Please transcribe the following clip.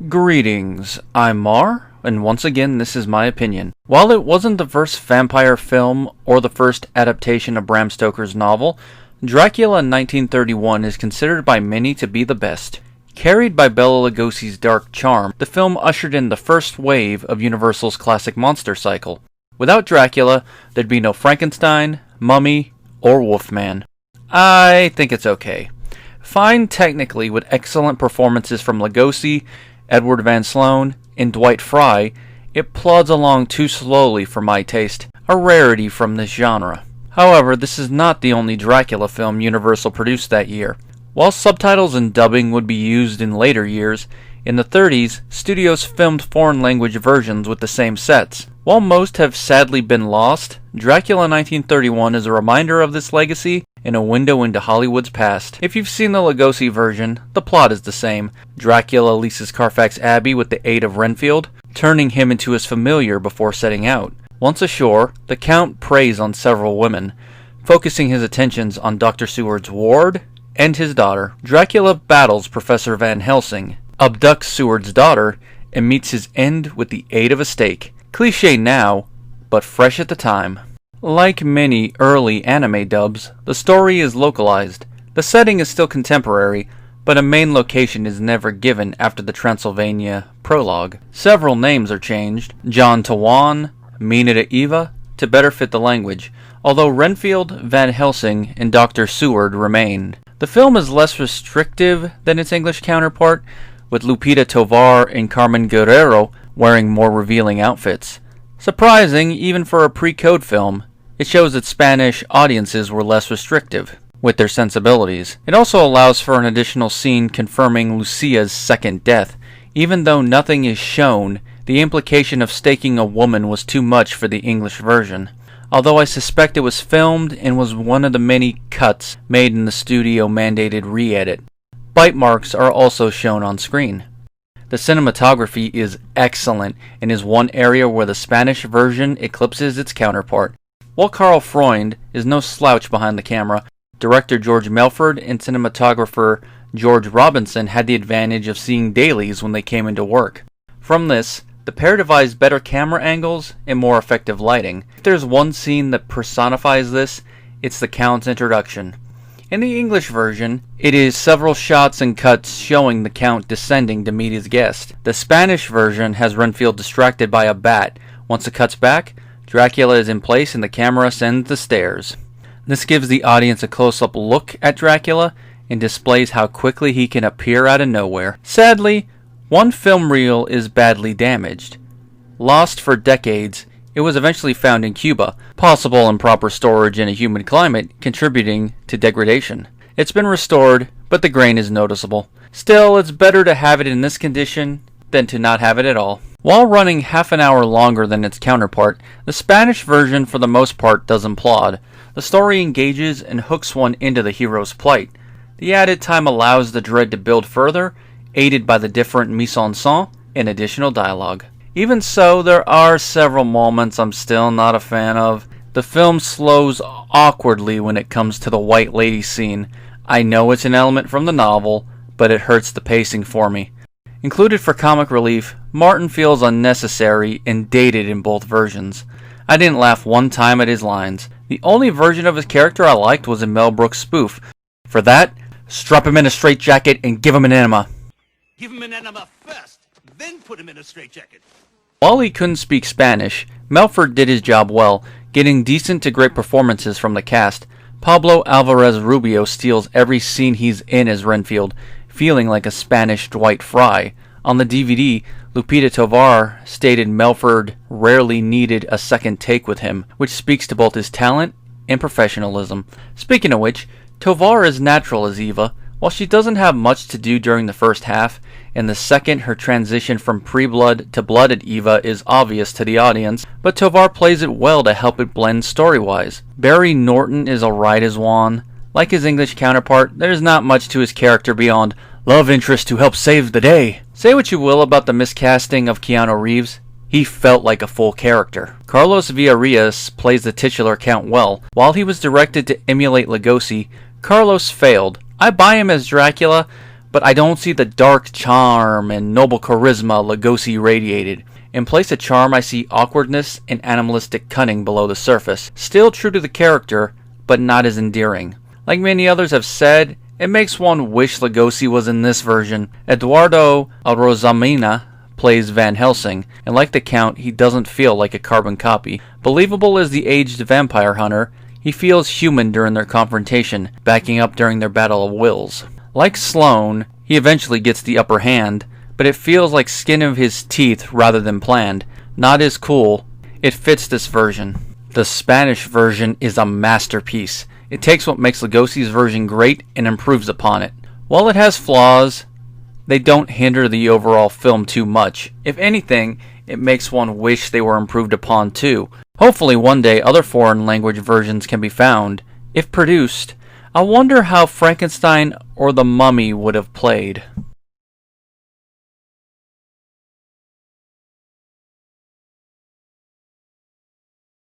Greetings, I'm Mar, and once again this is my opinion. While it wasn't the first vampire film or the first adaptation of Bram Stoker's novel, Dracula in 1931 is considered by many to be the best. Carried by Bela Lugosi's dark charm, the film ushered in the first wave of Universal's classic monster cycle. Without Dracula, there'd be no Frankenstein, Mummy, or Wolfman. I think it's okay. Fine technically, with excellent performances from Lugosi, Edward Van Sloan, and Dwight Frye, it plods along too slowly for my taste, a rarity from this genre. However, this is not the only Dracula film Universal produced that year. While subtitles and dubbing would be used in later years, in the 30s, studios filmed foreign language versions with the same sets. While most have sadly been lost, Dracula 1931 is a reminder of this legacy and a window into Hollywood's past. If you've seen the Lugosi version, the plot is the same. Dracula leases Carfax Abbey with the aid of Renfield, turning him into his familiar before setting out. Once ashore, the Count preys on several women, focusing his attentions on Dr. Seward's ward and his daughter. Dracula battles Professor Van Helsing, abducts Seward's daughter, and meets his end with the aid of a stake. Cliché now, but fresh at the time. Like many early anime dubs, the story is localized. The setting is still contemporary, but a main location is never given after the Transylvania prologue. Several names are changed, John to Juan, Mina to Eva, to better fit the language, although Renfield, Van Helsing, and Dr. Seward remain. The film is less restrictive than its English counterpart, with Lupita Tovar and Carmen Guerrero wearing more revealing outfits. Surprising, even for a pre-code film, it shows that Spanish audiences were less restrictive with their sensibilities. It also allows for an additional scene confirming Lucia's second death. Even though nothing is shown, the implication of staking a woman was too much for the English version. Although I suspect it was filmed and was one of the many cuts made in the studio-mandated re-edit. Bite marks are also shown on screen. The cinematography is excellent and is one area where the Spanish version eclipses its counterpart. While Karl Freund is no slouch behind the camera, director George Melford and cinematographer George Robinson had the advantage of seeing dailies when they came into work. From this, the pair devised better camera angles and more effective lighting. If there's one scene that personifies this, it's the Count's introduction. In the English version, it is several shots and cuts showing the Count descending to meet his guest. The Spanish version has Renfield distracted by a bat. Once it cuts back, Dracula is in place and the camera ascends the stairs. This gives the audience a close-up look at Dracula and displays how quickly he can appear out of nowhere. Sadly, one film reel is badly damaged. Lost for decades, it was eventually found in Cuba, possible improper storage in a humid climate contributing to degradation. It's been restored, but the grain is noticeable. Still, it's better to have it in this condition than to not have it at all. While running half an hour longer than its counterpart, the Spanish version for the most part doesn't plod. The story engages and hooks one into the hero's plight. The added time allows the dread to build further, aided by the different mise-en-scène and additional dialogue. Even so, there are several moments I'm still not a fan of. The film slows awkwardly when it comes to the White Lady scene. I know it's an element from the novel, but it hurts the pacing for me. Included for comic relief, Martin feels unnecessary and dated in both versions. I didn't laugh one time at his lines. The only version of his character I liked was in Mel Brooks' spoof. For that, strap him in a straitjacket and give him an enema. Give him an enema first, then put him in a straitjacket. While he couldn't speak Spanish, Melford did his job well, getting decent to great performances from the cast. Pablo Alvarez Rubio steals every scene he's in as Renfield, feeling like a Spanish Dwight Frye. On the DVD, Lupita Tovar stated Melford rarely needed a second take with him, which speaks to both his talent and professionalism. Speaking of which, Tovar is natural as Eva. While she doesn't have much to do during the first half, in the second her transition from pre-blood to blooded Eva is obvious to the audience, but Tovar plays it well to help it blend story-wise. Barry Norton is alright as Juan. Like his English counterpart, there's not much to his character beyond love interest to help save the day. Say what you will about the miscasting of Keanu Reeves, he felt like a full character. Carlos Villarreal plays the titular Count well. While he was directed to emulate Lugosi, Carlos failed. I buy him as Dracula, but I don't see the dark charm and noble charisma Lugosi radiated. In place of charm, I see awkwardness and animalistic cunning below the surface, still true to the character, but not as endearing. Like many others have said, it makes one wish Lugosi was in this version. Eduardo Rosamina plays Van Helsing, and like the Count, he doesn't feel like a carbon copy. Believable as the aged vampire hunter, he feels human during their confrontation, backing up during their battle of wills. Like Sloane, he eventually gets the upper hand, but it feels like skin of his teeth rather than planned. Not as cool. It fits this version. The Spanish version is a masterpiece. It takes what makes Lugosi's version great and improves upon it. While it has flaws, they don't hinder the overall film too much. If anything, it makes one wish they were improved upon too. Hopefully one day other foreign language versions can be found. If produced, I wonder how Frankenstein or The Mummy would have played.